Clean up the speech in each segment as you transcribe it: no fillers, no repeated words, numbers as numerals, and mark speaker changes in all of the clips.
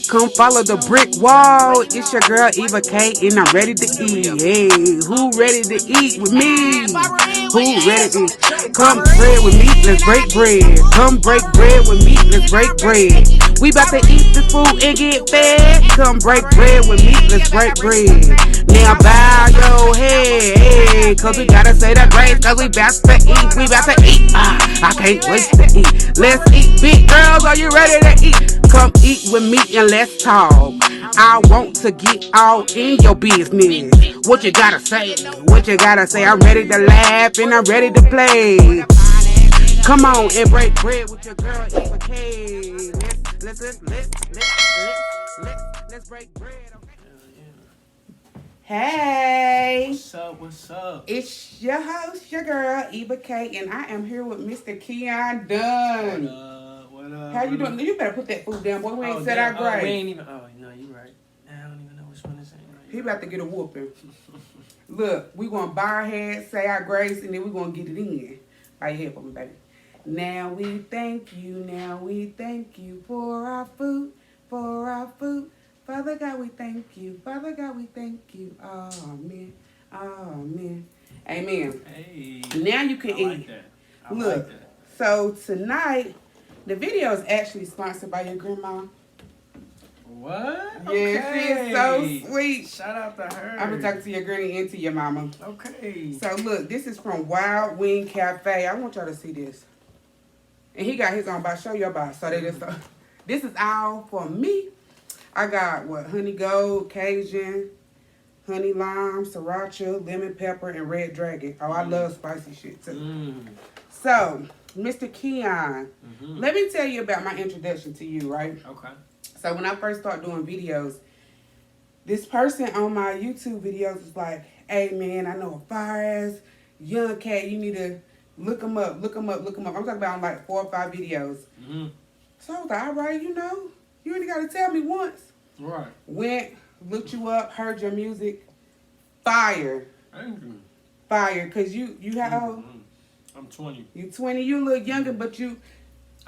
Speaker 1: Come follow the brick wall. It's your girl Eva K, and I'm ready to eat. Hey, who ready to eat with me? Who ready to eat? Come bread with me, let's break bread. Come break bread with me, let's break bread. We about to eat this food and get fed. Come break bread with me, let's break bread. Now bow your head, hey, cause we gotta say the grace, cause we about to eat, we about to eat. I can't wait to eat. Let's eat, big girls, are you ready to eat? Come eat with me and let's talk. I want to get all in your business. What you gotta say? What you gotta say? I'm ready to laugh and I'm ready to play. Come on and break bread with your girl Eva K. Let's break bread. Hey.
Speaker 2: What's up? What's up?
Speaker 1: It's your host, your girl Eva K, and I am here with Mr. Keon Dunn.
Speaker 2: What up?
Speaker 1: How you doing? You better put that food down, boy. We ain't said our grade.
Speaker 2: We ain't even. Oh no, you right. I don't even know which one is right.
Speaker 1: He about to get a whooping. Look, we gonna bow our heads, say our grace, and then we gonna get it in. Bow your head for me, baby. Now we thank you for our food, Father God, we thank you. Father God, we thank you. Amen. Amen. Amen.
Speaker 2: Hey.
Speaker 1: Now you can
Speaker 2: I
Speaker 1: eat.
Speaker 2: like that. I
Speaker 1: Look,
Speaker 2: like that.
Speaker 1: So tonight, the video is actually sponsored by your grandma.
Speaker 2: What?
Speaker 1: Yeah, she is so sweet.
Speaker 2: Shout out to her.
Speaker 1: I'm gonna talk to your granny and to your mama.
Speaker 2: Okay.
Speaker 1: So look, this is from Wild Wing Cafe. I want y'all to see this. And he got his own box. Show your box. So they just. This is all for me. I got honey gold, Cajun, honey lime, sriracha, lemon pepper, and red dragon. Oh, I love spicy shit too. So, Mr. Keon, let me tell you about my introduction to you, right?
Speaker 2: Okay.
Speaker 1: So when I first started doing videos, this person on my YouTube videos was like, hey man, I know a fire ass young cat, you need to look him up. I'm talking about like 4 or 5 videos. So I was like, all right, you ain't got to tell me once.
Speaker 2: Right.
Speaker 1: Went, looked you up, heard your music. Fire.
Speaker 2: Thank you.
Speaker 1: Fire. Because you how old?
Speaker 2: I'm 20.
Speaker 1: You 20. You a little younger, but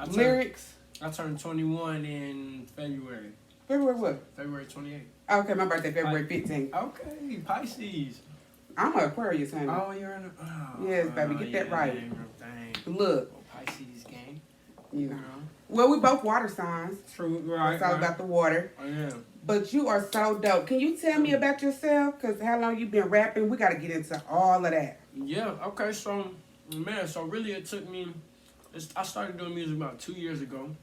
Speaker 1: lyrics.
Speaker 2: I turned 21 in February.
Speaker 1: February what?
Speaker 2: February 28th.
Speaker 1: Okay, my birthday, February 15th.
Speaker 2: Okay, Pisces.
Speaker 1: I'm an Aquarius, honey.
Speaker 2: Oh, you're in a...
Speaker 1: Yes, baby, get that right.
Speaker 2: Dang.
Speaker 1: Look.
Speaker 2: Well, Pisces gang.
Speaker 1: You know. Well, we both water signs.
Speaker 2: True, right.
Speaker 1: It's all about the water.
Speaker 2: Oh, yeah.
Speaker 1: But you are so dope. Can you tell me about yourself? Because how long you been rapping? We got to get into all of that.
Speaker 2: Yeah, okay, so, man, so really it took me... I started doing music about 2 years ago.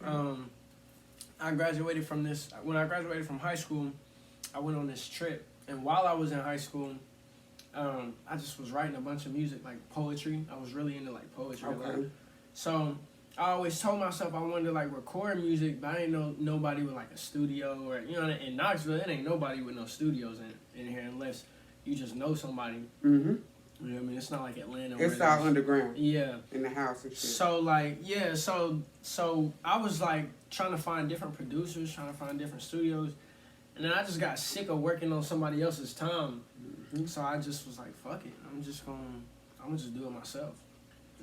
Speaker 2: I graduated from this... When I graduated from high school, I went on this trip. And while I was in high school, I just was writing a bunch of music, like poetry. I was really into, like, poetry.
Speaker 1: Okay.
Speaker 2: So I always told myself I wanted to, like, record music, but I didn't know nobody with, like, a studio or, you know, in Knoxville, it ain't nobody with no studios in here unless you just know somebody.
Speaker 1: Mm-hmm.
Speaker 2: You know what I mean? It's not like Atlanta.
Speaker 1: It's all underground.
Speaker 2: Yeah.
Speaker 1: In the house and shit.
Speaker 2: So, like, yeah, so I was, like, trying to find different producers, trying to find different studios. And then I just got sick of working on somebody else's time. Mm-hmm. So I just was like, fuck it. I'm gonna just do it myself.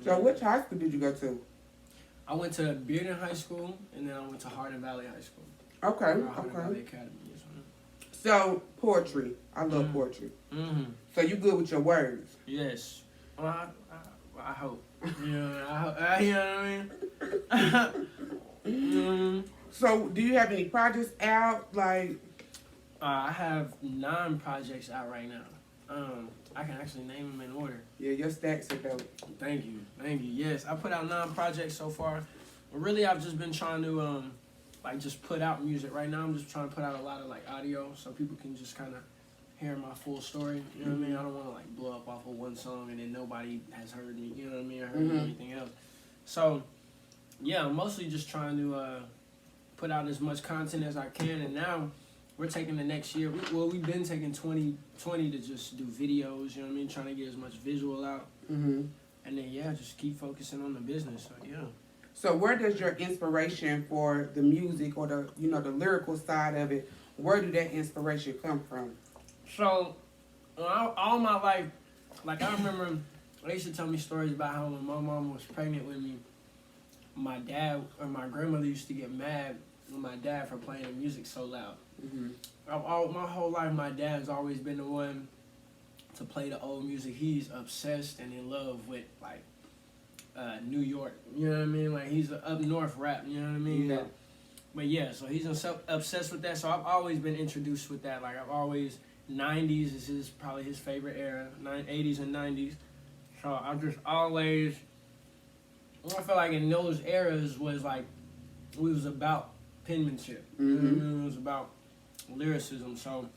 Speaker 1: So which high school did you go to?
Speaker 2: I went to Bearden High School, and then I went to Hardin Valley High School.
Speaker 1: Okay,
Speaker 2: Hardin Valley Academy.
Speaker 1: So, poetry. I love poetry.
Speaker 2: Mm-hmm.
Speaker 1: So you good with your words?
Speaker 2: Yes. Well, I hope. You know what I mean?
Speaker 1: So, do you have any projects out? Like,
Speaker 2: I have 9 projects out right now. I can actually name them in order.
Speaker 1: Yeah, your stacks are dope.
Speaker 2: Thank you. Yes, I put out 9 projects so far. But really, I've just been trying to like just put out music. Right now, I'm just trying to put out a lot of like audio so people can just kind of hear my full story. You know what I mean? I don't want to like blow up off of one song and then nobody has heard me. You know what I mean? Or heard anything else. So, yeah, I'm mostly just trying to put out as much content as I can. And now we're taking the next year. We've been taking 2020 to just do videos. You know what I mean? Trying to get as much visual out.
Speaker 1: Mm-hmm.
Speaker 2: And then, yeah, just keep focusing on the business. So, yeah.
Speaker 1: So where does your inspiration for the music or the lyrical side of it, where did that inspiration come from?
Speaker 2: So, all my life, like I remember, they used to tell me stories about how when my mom was pregnant with me, my dad or my grandmother used to get mad with my dad for playing the music so loud.
Speaker 1: Mm-hmm.
Speaker 2: My whole life, my dad's always been the one to play the old music. He's obsessed and in love with like New York. You know what I mean? Like he's up north rap. You know what I mean?
Speaker 1: Yeah.
Speaker 2: But yeah, so he's obsessed with that. So I've always been introduced with that. Like I've always 90s is probably his favorite era. 80s and 90s. So I just always. I feel like in those eras was like it was about penmanship. You know what I mean? It was about lyricism. So,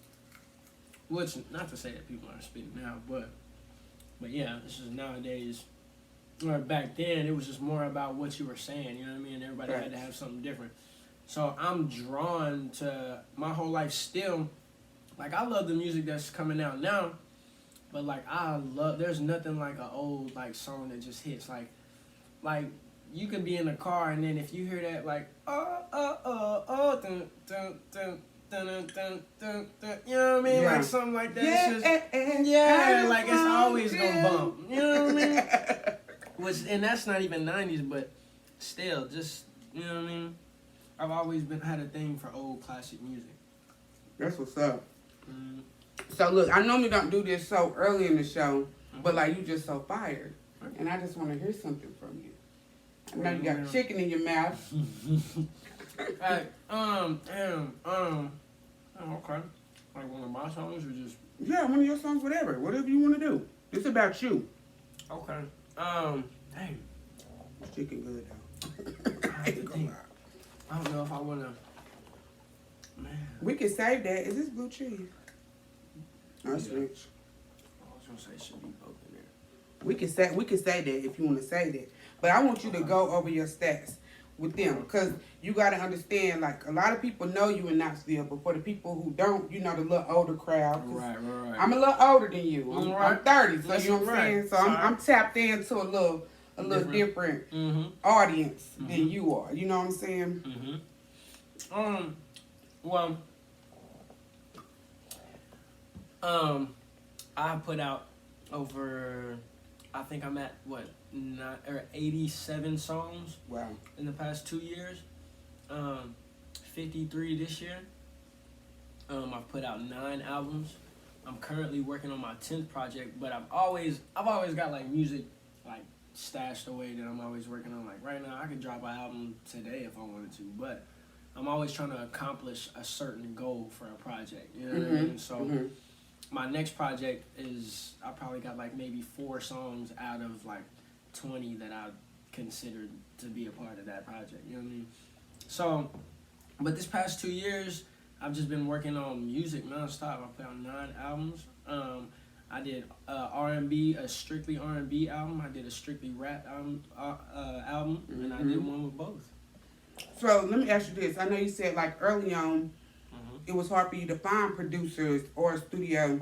Speaker 2: which not to say that people aren't spitting now, but yeah, this is nowadays. Or back then, it was just more about what you were saying. You know what I mean? Everybody had to have something different. So I'm drawn to my whole life still. Like I love the music that's coming out now, but like there's nothing like an old like song that just hits like you could be in a car and then if you hear that like dun, dun, dun, dun, dun, dun, dun, you know what I mean?
Speaker 1: Yeah.
Speaker 2: Like something like that. Yeah, like it's always gonna bump. You know what I mean? And that's not even 90s, but still, just you know what I mean. I've always had a thing for old classic music.
Speaker 1: That's what's up.
Speaker 2: Mm.
Speaker 1: So look, I normally don't do this so early in the show, but like you just so fired, and I just want to hear something from you. I know you got chicken in your mouth.
Speaker 2: Hey, okay. Like one of my songs or just
Speaker 1: Yeah, one of your songs, whatever you want to do. It's about you.
Speaker 2: okay. Dang.
Speaker 1: This chicken good though.
Speaker 2: I have to think. I don't know if I wanna. Man,
Speaker 1: We can save that. Is this blue cheese? No, it's
Speaker 2: Yeah.
Speaker 1: rich.
Speaker 2: I was gonna say it should be both in there.
Speaker 1: We can say that if you want to say that. But I want you to go over your stats with them because you got to understand. Like a lot of people know you in Knoxville, but for the people who don't, you know, the little older crowd. 'Cause
Speaker 2: Right.
Speaker 1: I'm a little older than you. I'm
Speaker 2: Right.
Speaker 1: 30, so
Speaker 2: That's
Speaker 1: you know what I'm
Speaker 2: right.
Speaker 1: saying. So I'm tapped into a little different audience than you are. You know what I'm saying?
Speaker 2: Well, I put out over. I think I'm at 87 songs
Speaker 1: Wow.
Speaker 2: in the past 2 years. 53 this year. I've put out 9 albums. I'm currently working on my 10th project, but I've always got like music like stashed away that I'm always working on. Like right now, I could drop an album today if I wanted to, but I'm always trying to accomplish a certain goal for a project. You know what I mean? So my next project is I probably got like maybe 4 songs out of like 20 that I considered to be a part of that project. You know what I mean? So, but this past 2 years, I've just been working on music nonstop. I put out 9 albums. I did R&B, a strictly R&B album. I did a strictly rap album, and I did one with both.
Speaker 1: So let me ask you this. I know you said like early on, it was hard for you to find producers or a studio.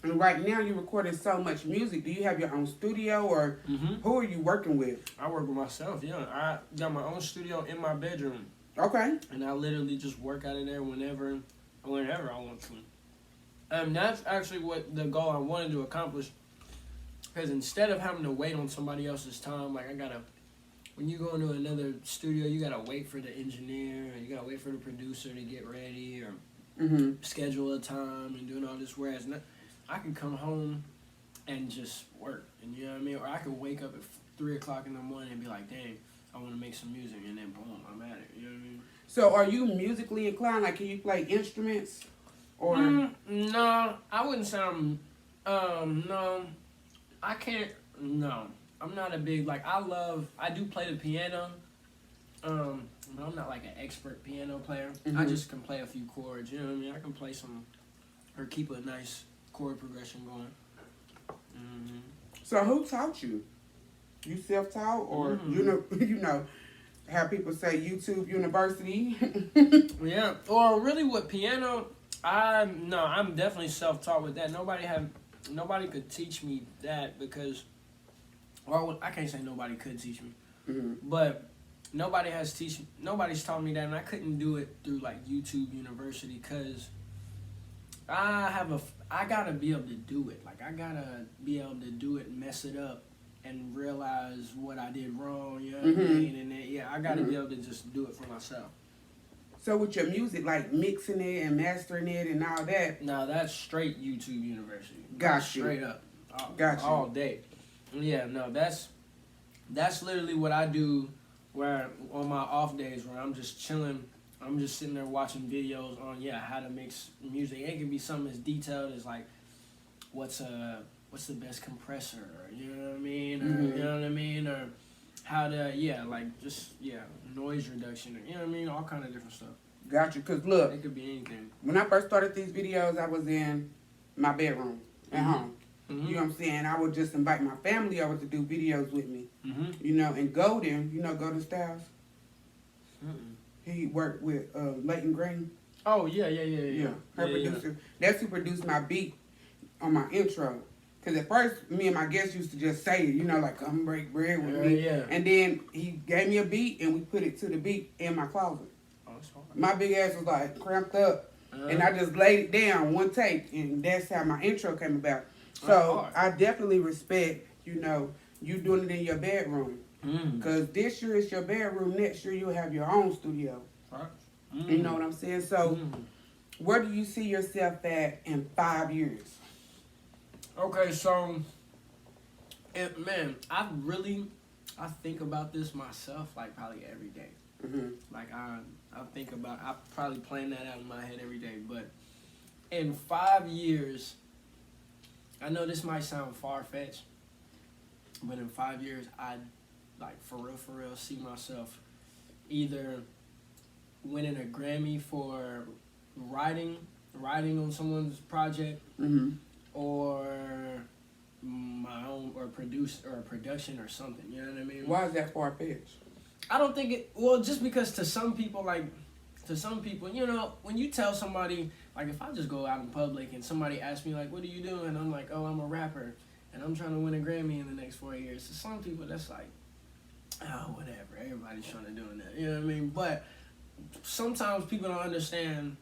Speaker 1: And right now you're recording so much music. Do you have your own studio or who are you working with?
Speaker 2: I work with myself, yeah. I got my own studio in my bedroom.
Speaker 1: Okay.
Speaker 2: And I literally just work out of there whenever I want to. And that's actually what the goal I wanted to accomplish. Because instead of having to wait on somebody else's time, like when you go into another studio, you gotta wait for the engineer, or you gotta wait for the producer to get ready, or schedule a time and doing all this. Whereas I can come home and just work, and you know what I mean? Or I can wake up at 3 o'clock in the morning and be like, dang, I want to make some music, and then boom, I'm at it. You know what I mean?
Speaker 1: So are you musically inclined? Like, can you play instruments? Or
Speaker 2: no, I wouldn't say I'm. No, I can't. No, I'm not a big I do play the piano. But I'm not like an expert piano player. I just can play a few chords. You know what I mean? I can play some, or keep a nice chord progression going.
Speaker 1: So who taught you? You self-taught, or you know, how people say YouTube University?
Speaker 2: Yeah, or really with piano, I'm definitely self-taught with that. Nobody could teach me that because, or I can't say nobody could teach me, but nobody's taught me that, and I couldn't do it through like YouTube University because I gotta be able to do it. Like I gotta be able to do it, and mess it up, and realize what I did wrong. You know what I mean? And then, I gotta be able to just do it for myself.
Speaker 1: So with your music, like mixing it and mastering it and all that.
Speaker 2: No, that's straight YouTube University.
Speaker 1: Got you.
Speaker 2: Straight up.
Speaker 1: Got you.
Speaker 2: All day. Yeah, no, that's literally what I do where on my off days where I'm just chilling. I'm just sitting there watching videos on how to mix music. It can be something as detailed as like what's the best compressor, or, you know what I mean? Or,
Speaker 1: Mm-hmm.
Speaker 2: you know what I mean? Or how to noise reduction, or, you know what I mean? All kind of different stuff.
Speaker 1: Got you. Cause look,
Speaker 2: It could be anything.
Speaker 1: when I first started these videos, I was in my bedroom at home.
Speaker 2: Mm-hmm.
Speaker 1: You know what I'm saying? I would just invite my family over to do videos with me.
Speaker 2: Mm-hmm.
Speaker 1: You know, and Golden, you know Golden Styles?
Speaker 2: Mm-mm.
Speaker 1: He worked with Leighton Green.
Speaker 2: Oh, yeah.
Speaker 1: Her producer. That's who produced my beat on my intro. Because at first, me and my guests used to just say it, you know, like, come break bread with me.
Speaker 2: Yeah.
Speaker 1: And then he gave me a beat, and we put it to the beat in my closet.
Speaker 2: Oh, that's hard.
Speaker 1: My big ass was like cramped up, and I just laid it down one take, and that's how my intro came about. So I definitely respect, you know, you doing it in your bedroom. Because this year is your bedroom, next year you'll have your own studio.
Speaker 2: Right.
Speaker 1: You know what I'm saying? So where do you see yourself at in 5 years?
Speaker 2: Okay, so, man, I think about this myself, like, probably every day.
Speaker 1: Mm-hmm.
Speaker 2: Like, I probably plan that out in my head every day. But in 5 years, I know this might sound far-fetched, but in 5 years, I, like, for real, see myself either winning a Grammy for writing on someone's project,
Speaker 1: Mm-hmm.
Speaker 2: or my own, or production or something. You know what I mean?
Speaker 1: Why is that far-fetched?
Speaker 2: I don't think it. Well, just because to some people, you know, when you tell somebody, like, if I just go out in public and somebody asks me, like, what are you doing? I'm like, oh, I'm a rapper and I'm trying to win a Grammy in the next 4 years. To some people, that's like, oh, whatever. Everybody's trying to do that. You know what I mean? But sometimes people don't understand,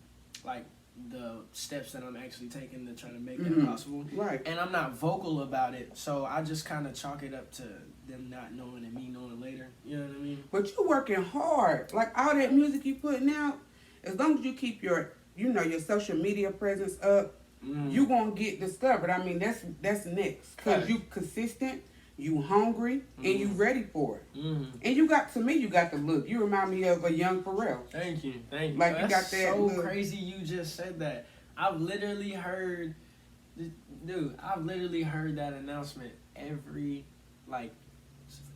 Speaker 2: like, the steps that I'm actually taking to try to make that possible.
Speaker 1: Right.
Speaker 2: And I'm not vocal about it, so I just kind of chalk it up to them not knowing and me knowing later. You know what I mean?
Speaker 1: But you working hard. Like, all that music you putting out, as long as you keep your, you know, your social media presence up, you gonna get discovered. I mean, that's next. Because you consistent, you hungry, and you ready for it. And you got the look. You remind me of a young Pharrell.
Speaker 2: Thank you.
Speaker 1: Like, you got that
Speaker 2: so
Speaker 1: look.
Speaker 2: crazy you just said that. I've literally heard that announcement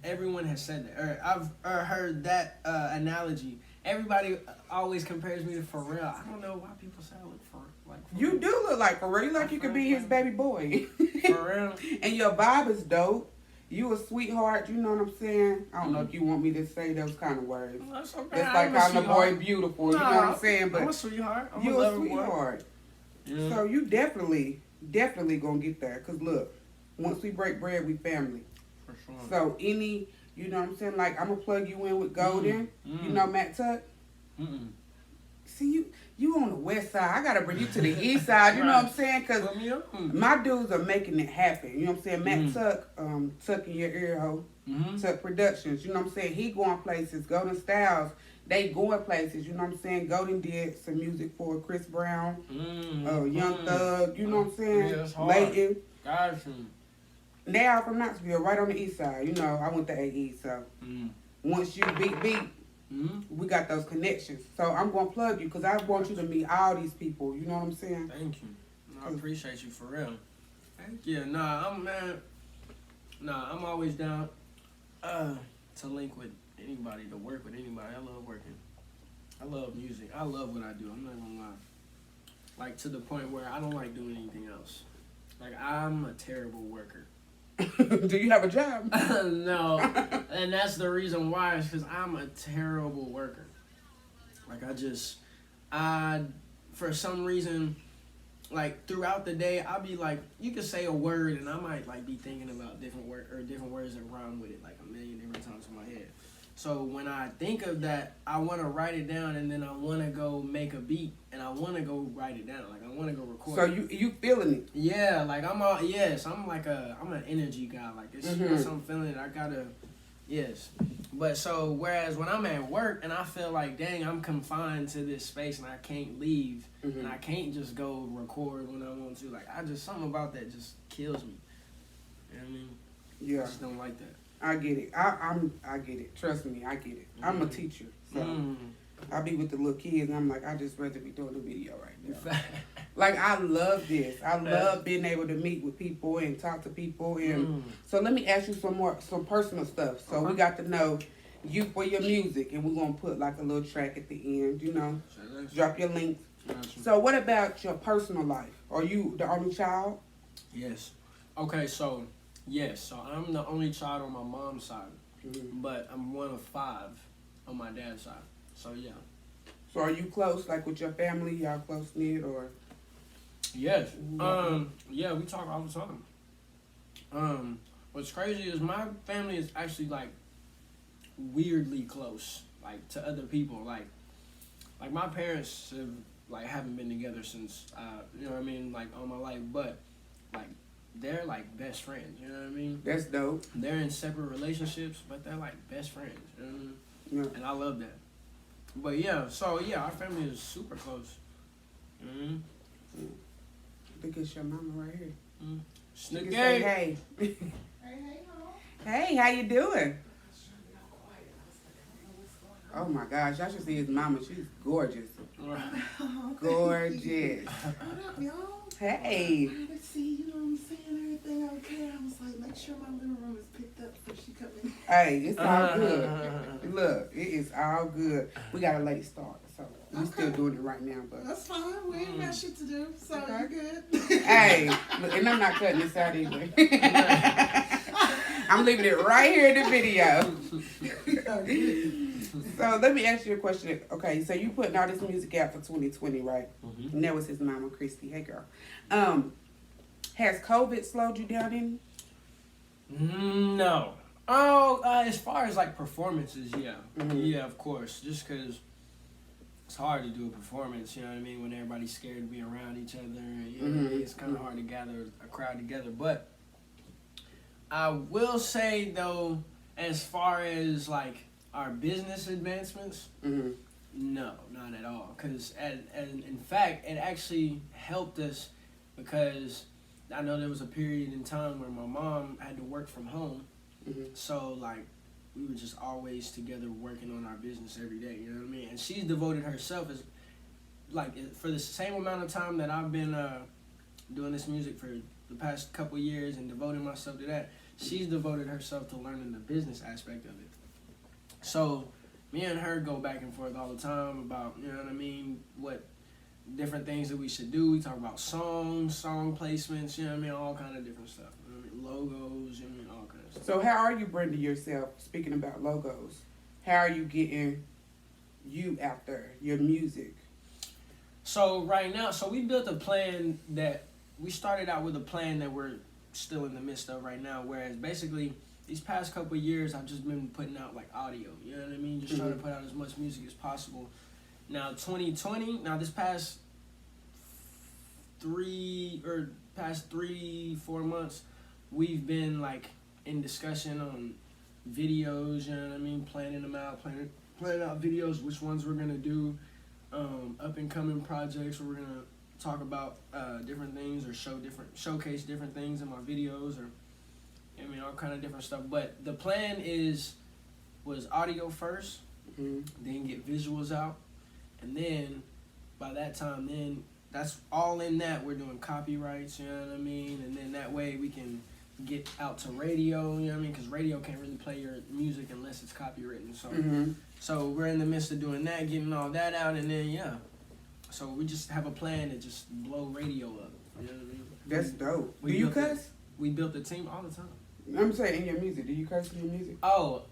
Speaker 2: everyone has said that. Or I've heard that analogy. Everybody always compares me to Pharrell. I don't know why people say I look like Pharrell.
Speaker 1: You do look like Pharrell. You like you could be his baby boy.
Speaker 2: Pharrell.
Speaker 1: And your vibe is dope. You a sweetheart, you know what I'm saying? I don't know if you want me to say those kind of words.
Speaker 2: That's okay.
Speaker 1: It's like calling the boy beautiful, you know what I'm saying? But
Speaker 2: I'm a sweetheart.
Speaker 1: you a sweetheart.
Speaker 2: Yeah.
Speaker 1: So you definitely gonna get there. Cause look, once we break bread, we family.
Speaker 2: For sure.
Speaker 1: So you know what I'm saying? Like, I'm gonna plug you in with Golden. You know Matt Tuck? See, you on the west side. I gotta bring you to the east side. You know what I'm saying? Cause my dudes are making it happen. You know what I'm saying? Matt Tuck, Tuck in your ear hole. Tuck Productions. You know what I'm saying? He going places. Golden Styles, they going places. You know what I'm saying? Golden did some music for Chris Brown, Young Thug. You know what I'm saying?
Speaker 2: Yeah, that's hard.
Speaker 1: Leighton.
Speaker 2: Gotcha.
Speaker 1: They are from Knoxville, right on the east side. You know, I went to AE, so once you beat, we got those connections. So I'm going to plug you because I want you to meet all these people. You know what I'm saying?
Speaker 2: Thank you. I appreciate you for real. Thank you. I'm always down to link with anybody, to work with anybody. I love working. I love music. I love what I do. I'm not going to lie. Like, to the point where I don't like doing anything else. Like, I'm a terrible worker.
Speaker 1: Do you have a job?
Speaker 2: No. And that's the reason why, is because I'm a terrible worker. Like, for some reason, like, throughout the day, I'll be like, you could say a word, and I might, like, be thinking about different words that rhyme with it, like, a million different times in my head. So when I think of that, I want to write it down, and then I want to go make a beat, and I want to go write it down. Like, I want to go record.
Speaker 1: So you feeling it?
Speaker 2: Yeah, like, I'm an energy guy. Like, once I'm feeling it, I gotta Yes. But so, whereas when I'm at work and I feel like, dang, I'm confined to this space and I can't leave and I can't just go record when I want to, like, something about that just kills me. You know what I mean?
Speaker 1: Yeah.
Speaker 2: I just don't like that.
Speaker 1: I get it. I get it. Trust me, I get it. I'm a teacher, so I be with the little kids, and I'm like, I just rather be doing the video right now. Like, I love this. I love being able to meet with people and talk to people. And so let me ask you some personal stuff. So we got to know you for your music, and we're gonna put like a little track at the end. You know, drop your links. So what about your personal life? Are you the only child?
Speaker 2: Yes. Okay, so yes, so I'm the only child on my mom's side, but I'm one of 5 on my dad's side. So yeah.
Speaker 1: So are you close, like with your family? Y'all close knit or?
Speaker 2: Yes. Yeah, we talk all the time. What's crazy is my family is actually like weirdly close, like to other people. Like my parents haven't been together since you know what I mean, like all my life, but like they're like best friends, you know what I mean?
Speaker 1: That's dope.
Speaker 2: They're in separate relationships, but they're like best friends, you know what I mean? Yeah. And I love that. But yeah, so yeah, our family is super close.
Speaker 1: Look at your mama right here.
Speaker 2: Snook
Speaker 1: say hey. Hey, how you doing? Oh my gosh, y'all should see his mama. She's gorgeous. Gorgeous.
Speaker 3: What up, y'all?
Speaker 1: Hey.
Speaker 3: Trying to see, you know what I'm saying, everything okay. I was like, make sure my living room is picked up before she come in.
Speaker 1: Hey, it's all good. Look, it is all good. We got a late start, so we're still doing it right now. But
Speaker 3: that's fine. We ain't got shit to do, so you're good.
Speaker 1: Hey, look, and I'm not cutting this out either. I'm leaving it right here in the video. So let me ask you a question. Okay, so you putting all this music out for 2020, right? And that was his mama, Christy. Hey, girl. Has COVID slowed you down any?
Speaker 2: No. Oh, as far as like performances, yeah. Yeah, of course. Just because it's hard to do a performance, you know what I mean, when everybody's scared to be around each other. You know what I mean? It's kind of hard to gather a crowd together. But I will say, though, as far as like our business advancements, no, not at all. Because in fact, it actually helped us because I know there was a period in time where my mom had to work from home. So like we were just always together working on our business every day. You know what I mean? And she's devoted herself as like for the same amount of time that I've been doing this music for the past couple years and devoting myself to that. She's devoted herself to learning the business aspect of it. So me and her go back and forth all the time about, you know what I mean, what different things that we should do. We talk about song placements, you know what I mean, all kind of different stuff. You know what I mean, logos, you know what I mean, all kind of stuff.
Speaker 1: So how are you branding yourself, speaking about logos? How are you getting you out there, your music?
Speaker 2: So right now, we built a plan that, we started out with a plan that we're still in the midst of right now, whereas basically these past couple of years I've just been putting out like audio, you know what I mean, just trying to put out as much music as possible. Now 2020, this past 3-4 months, we've been like in discussion on videos, you know what I mean, planning them out, planning out videos, which ones we're gonna do, up and coming projects where we're gonna talk about different things or showcase different things in my videos, or I mean all kind of different stuff. But the plan was audio first, then get visuals out, and then by that time, then that's all in that we're doing copyrights, you know what I mean, and then that way we can get out to radio, you know what I mean, because radio can't really play your music unless it's copywritten. So so we're in the midst of doing that, getting all that out, and then so we just have a plan to just blow radio up, you know what I mean.
Speaker 1: That's dope. Do you cuss?
Speaker 2: We built a team all the time.
Speaker 1: I'm saying in your music. Do you curse in your music?
Speaker 2: Oh,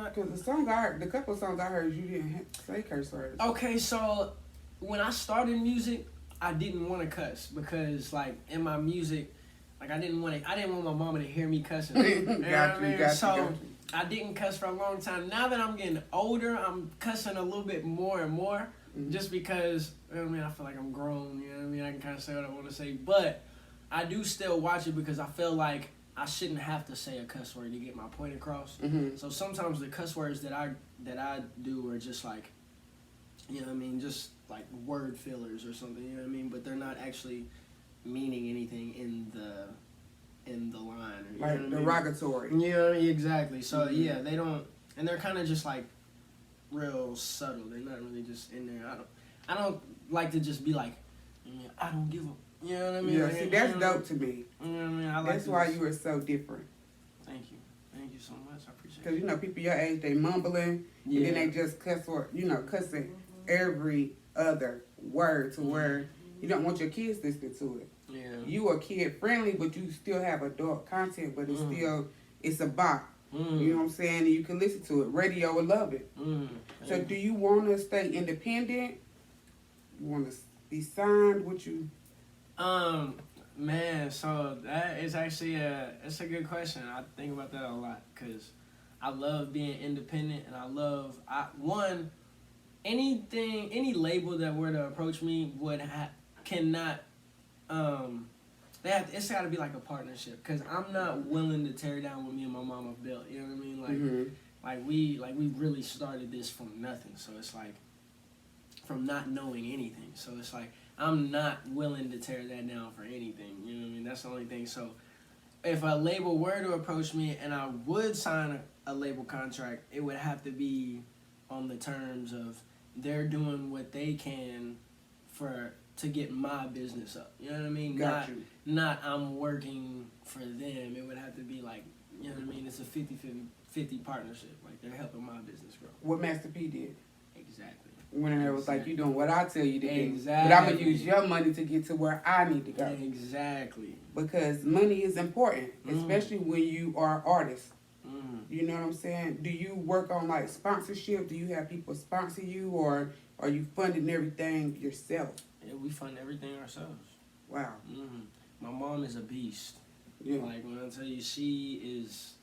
Speaker 1: because the couple of songs I heard, you didn't say curse words.
Speaker 2: Okay, so when I started music, I didn't want to cuss because, like, in my music, like I didn't want my mama to hear me cussing. Got you. I didn't cuss for a long time. Now that I'm getting older, I'm cussing a little bit more and more, just because, you know what I mean, I feel like I'm grown. You know what I mean, I can kind of say what I want to say, but I do still watch it because I feel like I shouldn't have to say a cuss word to get my point across.
Speaker 1: Mm-hmm.
Speaker 2: So sometimes the cuss words that I do are just like, you know what I mean, just like word fillers or something, you know what I mean, but they're not actually meaning anything in the line. Or, you
Speaker 1: Like
Speaker 2: know what I mean?
Speaker 1: derogatory.
Speaker 2: You know what I mean? Exactly. So
Speaker 1: Mm-hmm.
Speaker 2: yeah, they don't, and they're kind of just like real subtle. They're not really just in there. I don't like to just be like, I don't give a. You know what I mean?
Speaker 1: Yeah,
Speaker 2: Like,
Speaker 1: see, that's
Speaker 2: you know,
Speaker 1: dope to me.
Speaker 2: You know what I mean? I like
Speaker 1: That's
Speaker 2: to
Speaker 1: why
Speaker 2: just-
Speaker 1: you are so different.
Speaker 2: Thank you so much. I appreciate
Speaker 1: Because,
Speaker 2: it.
Speaker 1: you know, people your age, they mumbling, and then they just cuss or, cussing every other word to where you don't want your kids listening to it.
Speaker 2: Yeah.
Speaker 1: You are kid friendly, but you still have adult content, but it's still, it's a bop.
Speaker 2: Mm.
Speaker 1: You know what I'm saying? And you can listen to it. Radio will love it.
Speaker 2: Mm.
Speaker 1: So do you want to stay independent? You want to be signed? What you...
Speaker 2: Man, so that is actually it's a good question. I think about that a lot because I love being independent, and any label that were to approach me cannot it's got to be like a partnership because I'm not willing to tear down what me and my mama built. You know what I mean? Like
Speaker 1: Mm-hmm.
Speaker 2: we really started this from nothing, so it's like from not knowing anything. So it's like I'm not willing to tear that down for anything. You know what I mean? That's the only thing. So if a label were to approach me and I would sign a label contract, it would have to be on the terms of they're doing what they can to get my business up. You know what I mean?
Speaker 1: Got you.
Speaker 2: Not I'm working for them. It would have to be like, you know what I mean? It's a 50-50 partnership. Like they're helping my business grow.
Speaker 1: What Master P did.
Speaker 2: Exactly.
Speaker 1: When it was like, you doing what I tell you to do.
Speaker 2: Exactly.
Speaker 1: But I'm going to use your money to get to where I need to go.
Speaker 2: Exactly.
Speaker 1: Because money is important,
Speaker 2: Mm.
Speaker 1: especially when you are artists.
Speaker 2: Mm.
Speaker 1: You know what I'm saying? Do you work on like sponsorship? Do you have people sponsor you, or are you funding everything yourself?
Speaker 2: Yeah, we fund everything ourselves.
Speaker 1: Wow.
Speaker 2: Mm. My mom is a beast.
Speaker 1: Yeah.
Speaker 2: Like when I tell you, she is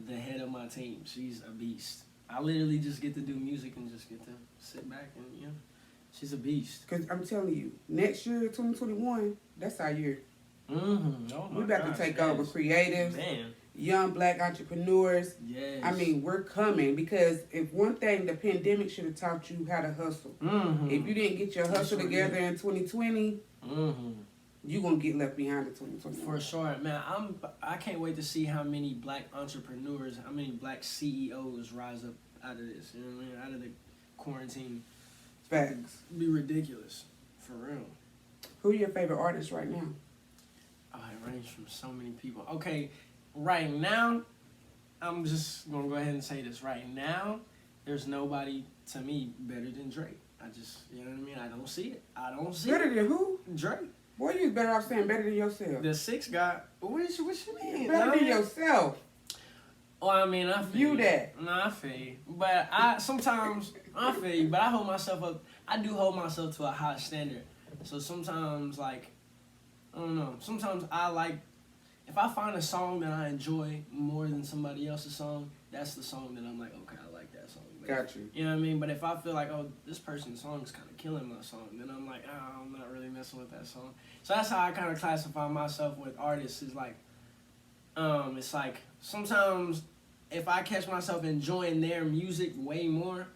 Speaker 2: the head of my team. She's a beast. I literally just get to do music and just get to sit back and she's a beast.
Speaker 1: Because I'm telling you, next year, 2021, that's our year.
Speaker 2: Mm-hmm. Oh my
Speaker 1: We about
Speaker 2: gosh,
Speaker 1: to take
Speaker 2: yes.
Speaker 1: over creatives,
Speaker 2: Man.
Speaker 1: young black entrepreneurs.
Speaker 2: Yes.
Speaker 1: I mean, we're coming because if one thing, the pandemic should have taught you how to hustle.
Speaker 2: Mm-hmm.
Speaker 1: If you didn't get your hustle
Speaker 2: sure
Speaker 1: together
Speaker 2: did.
Speaker 1: in 2020,
Speaker 2: Mm-hmm.
Speaker 1: you're going to get left behind in 2021.
Speaker 2: For sure, man. I can't wait to see how many black entrepreneurs, how many black CEOs rise up out of this. You know what I mean? Out of the quarantine.
Speaker 1: Facts.
Speaker 2: It'd be ridiculous, for real.
Speaker 1: Who are your favorite artists right now?
Speaker 2: Oh, it ranges from so many people. Okay, right now, I'm just gonna go ahead and say this. Right now, there's nobody to me better than Drake. You know what I mean? I don't see it. I don't see
Speaker 1: Better
Speaker 2: it.
Speaker 1: than who?
Speaker 2: Drake.
Speaker 1: Boy, you better off saying better than yourself.
Speaker 2: The sixth guy. What you mean?
Speaker 1: Better than
Speaker 2: No,
Speaker 1: yourself.
Speaker 2: Well, I mean, I feel
Speaker 1: You
Speaker 2: you.
Speaker 1: that.
Speaker 2: No, I feel you. But I feel you, but I hold myself up. I do hold myself to a high standard. So sometimes, like, I don't know. Sometimes if I find a song that I enjoy more than somebody else's song, that's the song that I'm like, okay, I like that song. But,
Speaker 1: Got you.
Speaker 2: you know what I mean? But if I feel like, oh, this person's song is kind of killing my song, then I'm like, oh, I'm not really messing with that song. So that's how I kind of classify myself with artists. Is like, it's like sometimes if I catch myself enjoying their music way more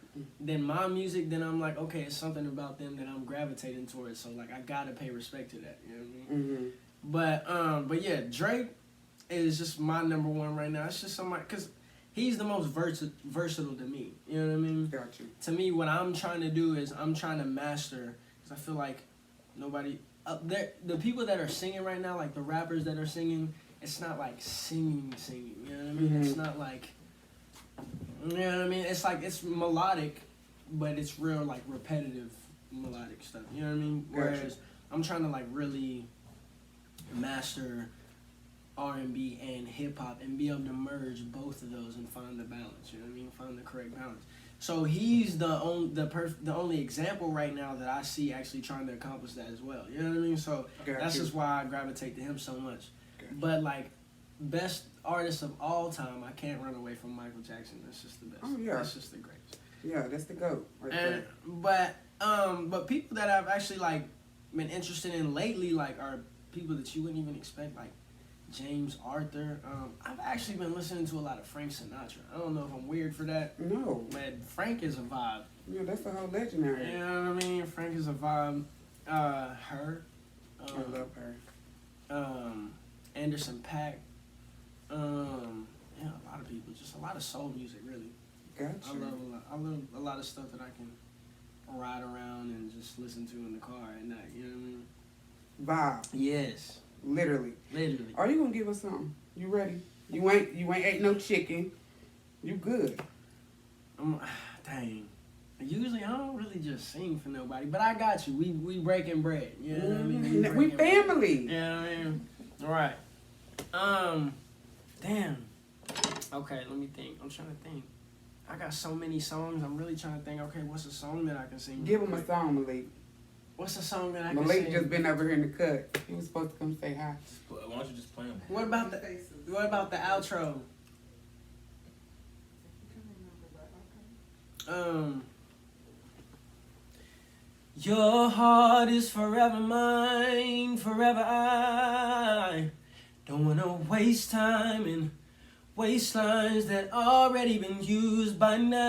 Speaker 2: than my music, then I'm like, okay, it's something about them that I'm gravitating towards. So like, I gotta pay respect to that. You know what I mean?
Speaker 1: Mm-hmm.
Speaker 2: But yeah, Drake is just my number one right now. It's just somebody, cause he's the most versatile to me. You know what I mean?
Speaker 1: Got you.
Speaker 2: To me, what I'm trying to do is I'm trying to master, cause I feel like nobody up there, the people that are singing right now, like the rappers that are singing, it's not like singing. You know what I mean? It's not like, you know what I mean? It's like, it's melodic, but it's real like repetitive melodic stuff. You know what I mean? Whereas I'm trying to like really master R&B and hip hop and be able to merge both of those and find the balance. You know what I mean? Find the correct balance. So he's the only example right now that I see actually trying to accomplish that as well. You know what I mean? So that's just why I gravitate to him so much. But like best artist of all time, I can't run away from Michael Jackson. That's just the best.
Speaker 1: Oh, yeah.
Speaker 2: That's just the greatest.
Speaker 1: Yeah, that's the GOAT. Right
Speaker 2: And
Speaker 1: there.
Speaker 2: but people that I've actually like been interested in lately like are people that you wouldn't even expect, like James Arthur. I've actually been listening to a lot of Frank Sinatra. I don't know if I'm weird for that.
Speaker 1: No.
Speaker 2: Man, Frank is a vibe.
Speaker 1: Yeah, that's the whole legendary.
Speaker 2: You know what I mean? Frank is a vibe. Her.
Speaker 1: I love her.
Speaker 2: Anderson .Paak. Yeah, a lot of people. Just a lot of soul music, really.
Speaker 1: Gotcha.
Speaker 2: I love a lot of stuff that I can ride around and just listen to in the car at night. You know what I mean?
Speaker 1: Vibe.
Speaker 2: Yes.
Speaker 1: Literally.
Speaker 2: Literally.
Speaker 1: Are you gonna give us something? You ready? You ain't ate no chicken. You good?
Speaker 2: Dang. Usually I don't really just sing for nobody, but I got you. We breaking bread. You know what I mean?
Speaker 1: We
Speaker 2: breaking
Speaker 1: family.
Speaker 2: bread. You know what I mean? All right. Damn. Okay, let me think. I'm trying to think. I got so many songs. I'm really trying to think. Okay, what's a song that I can sing?
Speaker 1: Give him a song, Malik.
Speaker 2: What's a song that I can
Speaker 1: Malik
Speaker 2: sing?
Speaker 1: just been over here in the cut. He was supposed to come say hi.
Speaker 4: Why don't you just play them?
Speaker 2: What about the outro? Your heart is forever mine, forever I don't wanna waste time in waistlines that already been used by now.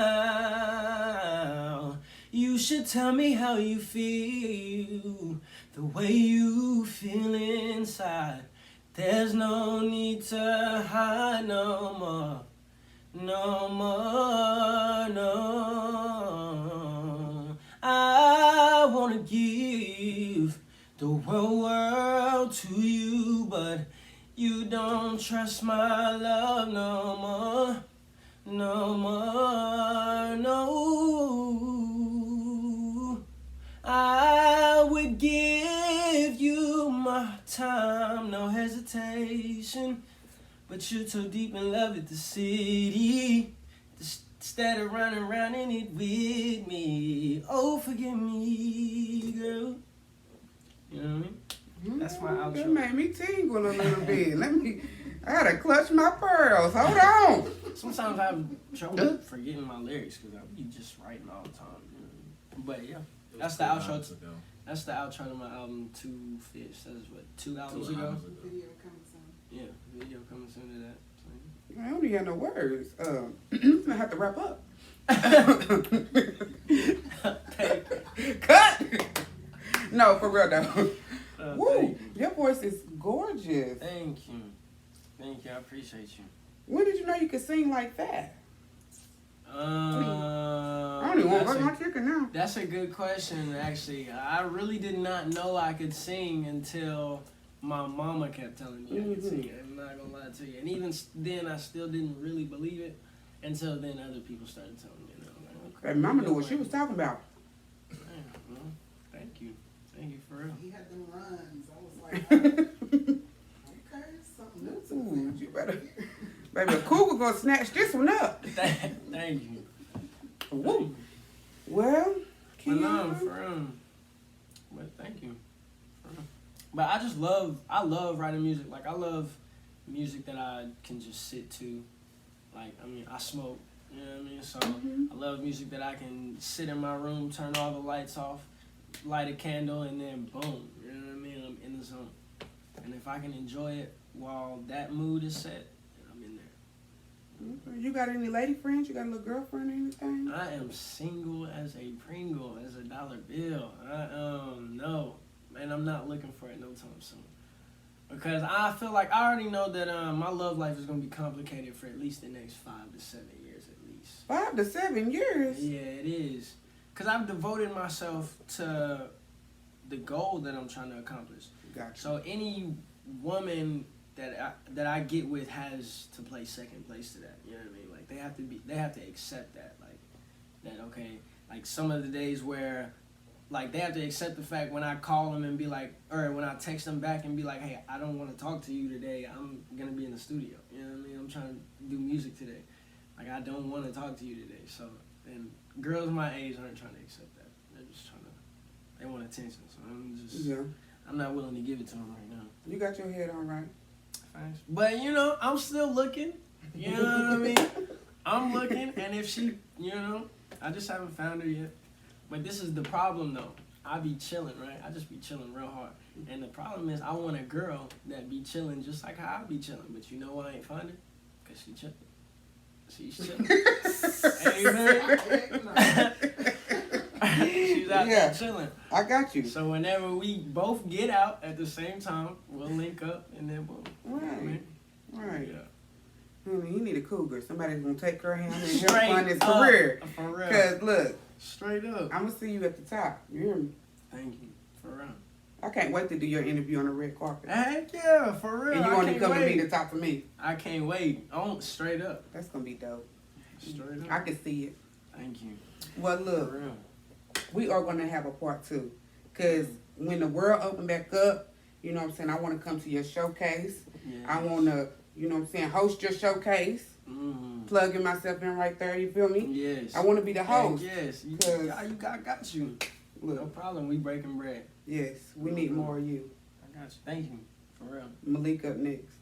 Speaker 2: You should tell me how you feel, the way you feel inside. There's no need to hide no more, no more, no. I wanna give the whole world to you, but you don't trust my love no more, no more, no. I would give you my time, no hesitation, but you're too deep in love with the city. Instead of running around in it with me. Oh, forgive me, girl. You know what I mean? That's my outro.
Speaker 1: That made me tingle a little bit. I gotta clutch my pearls. Hold on.
Speaker 2: Sometimes I have trouble forgetting my lyrics because I be just writing all the time. You know? But yeah, that's the outro. That's the outro to my album, Two Fish. That is what, 2 albums ago?
Speaker 3: Video coming soon.
Speaker 2: Yeah, video coming soon to that.
Speaker 1: I don't even got no words. I have to wrap up. Cut. No, for real though. Woo, your voice is gorgeous.
Speaker 2: Thank you. Thank you. I appreciate you.
Speaker 1: When did you know you could sing like that? I don't even want to
Speaker 2: that's
Speaker 1: fuck my chicken now.
Speaker 2: That's a good question, actually. I really did not know I could sing until my mama kept telling me I could sing. I'm not gonna lie to you. And even then, I still didn't really believe it until then other people started telling me. And I'm like, okay.
Speaker 1: Hey, mama knew what she was talking about.
Speaker 2: Yeah, well, thank you. Thank you for real.
Speaker 3: He had them runs. I was like, okay, something new to
Speaker 1: Ooh,
Speaker 3: the
Speaker 1: you better. Baby, a cougar gonna snatch this one up.
Speaker 2: Thank you.
Speaker 1: Woo. Well,
Speaker 2: But no, for real. But thank you. For real. But I love writing music. Like, I love music that I can just sit to. Like, I mean, I smoke, you know what I mean? So I love music that I can sit in my room, turn all the lights off, light a candle, and then boom, you know what I mean? I'm in the zone. And if I can enjoy it while that mood is set, I'm in there.
Speaker 1: You got any lady friends? You got a little girlfriend or anything?
Speaker 2: I am single as a Pringle, as a dollar bill. No, and I'm not looking for it no time soon. Because I feel like I already know that my love life is going to be complicated for at least the next 5 to 7 years at least.
Speaker 1: 5 to 7 years?
Speaker 2: Yeah, it is. Because I've devoted myself to the goal that I'm trying to accomplish.
Speaker 1: Gotcha.
Speaker 2: So any woman that I get with has to play second place to that. You know what I mean? Like they have to accept that. Like that, okay, like some of the days where like they have to accept the fact when I call them and be like, or when I text them back and be like, hey, I don't want to talk to you today. I'm gonna be in the studio. You know what I mean? I'm trying to do music today. Like I don't want to talk to you today. So and girls my age aren't trying to accept that. They're just they want attention. So I'm not willing to give it to them right now.
Speaker 1: You got your head on right.
Speaker 2: Thanks. But you know, I'm still looking. You know what I mean? I'm looking, and if she, you know, I just haven't found her yet. But this is the problem, though. I be chilling, right? I just be chilling real hard. And the problem is, I want a girl that be chilling just like how I be chilling. But you know why I ain't find her? Because she chilling. She's chilling. Amen. She's out there chilling.
Speaker 1: I got you.
Speaker 2: So whenever we both get out at the same time, we'll link up and then boom.
Speaker 1: Right. Right.
Speaker 2: Yeah.
Speaker 1: Honey, you need a cougar. Somebody's gonna take her hand and help
Speaker 2: Straight
Speaker 1: fund his
Speaker 2: up.
Speaker 1: career.
Speaker 2: For real.
Speaker 1: Cause look,
Speaker 2: Straight up.
Speaker 1: I'm gonna see you at the top. You hear me?
Speaker 2: Thank you. For real.
Speaker 1: I can't wait to do your interview on the red carpet.
Speaker 2: Heck yeah, for real.
Speaker 1: And you
Speaker 2: I
Speaker 1: want to
Speaker 2: can't
Speaker 1: come to
Speaker 2: wait.
Speaker 1: me to talk to me.
Speaker 2: I can't wait. Oh, straight up.
Speaker 1: That's gonna be dope.
Speaker 2: Straight up.
Speaker 1: I can see it.
Speaker 2: Thank you.
Speaker 1: Well,
Speaker 2: For
Speaker 1: look,
Speaker 2: real.
Speaker 1: we are gonna have a part 2. Cause when the world open back up, you know what I'm saying, I want to come to your showcase.
Speaker 2: Yes.
Speaker 1: I want to, you know what I'm saying, host your showcase.
Speaker 2: Mm.
Speaker 1: Plugging myself in right there. You feel me?
Speaker 2: Yes.
Speaker 1: I want to be the host.
Speaker 2: Yes. You
Speaker 1: 'Cause-
Speaker 2: got you. No
Speaker 1: Look,
Speaker 2: problem. We breaking bread.
Speaker 1: yes, we need more of you.
Speaker 2: I got you. Thank you. For real.
Speaker 1: Malik up next.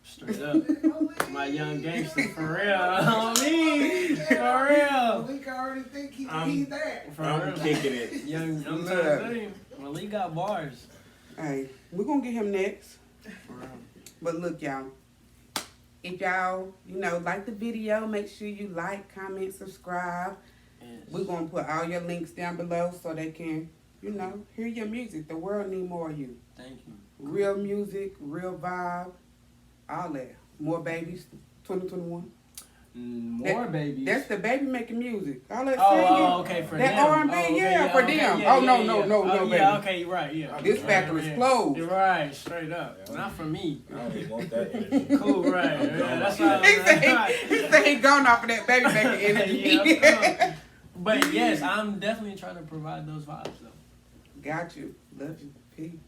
Speaker 2: Straight up. My young gangster. For real. On me. For real.
Speaker 3: Malik already think he's there.
Speaker 2: For
Speaker 4: I'm
Speaker 2: real.
Speaker 4: kicking it.
Speaker 2: Young, I'm
Speaker 1: Look.
Speaker 2: trying to tell you. Malik got bars.
Speaker 1: Hey, we're going to get him next.
Speaker 2: For real.
Speaker 1: But look, y'all. If y'all, you know, like the video, make sure you like, comment, subscribe.
Speaker 2: Yes.
Speaker 1: We're going to put all your links down below so they can, you know, hear your music. The world need more of you.
Speaker 2: Thank you.
Speaker 1: Real music, real vibe, all that. More babies, 2021.
Speaker 2: More babies.
Speaker 1: That's the baby making music. All that
Speaker 2: Oh,
Speaker 1: singing.
Speaker 2: okay, for
Speaker 1: that
Speaker 2: them.
Speaker 1: R&B,
Speaker 2: Oh, okay,
Speaker 1: yeah, for
Speaker 2: okay,
Speaker 1: them.
Speaker 2: yeah,
Speaker 1: Oh, no,
Speaker 2: yeah,
Speaker 1: no,
Speaker 2: yeah.
Speaker 1: no,
Speaker 2: Oh,
Speaker 1: no,
Speaker 2: yeah,
Speaker 1: baby.
Speaker 2: okay, right, yeah.
Speaker 1: This factory is closed.
Speaker 2: You're right, straight up.
Speaker 4: Yeah.
Speaker 2: Not for me.
Speaker 4: I don't even want that energy.
Speaker 2: Cool, right. Yeah, that's why
Speaker 1: He said he gone off of that baby making energy.
Speaker 2: Yeah, cool. But yes, I'm definitely trying to provide those vibes though.
Speaker 1: Got you. Love you. Peace.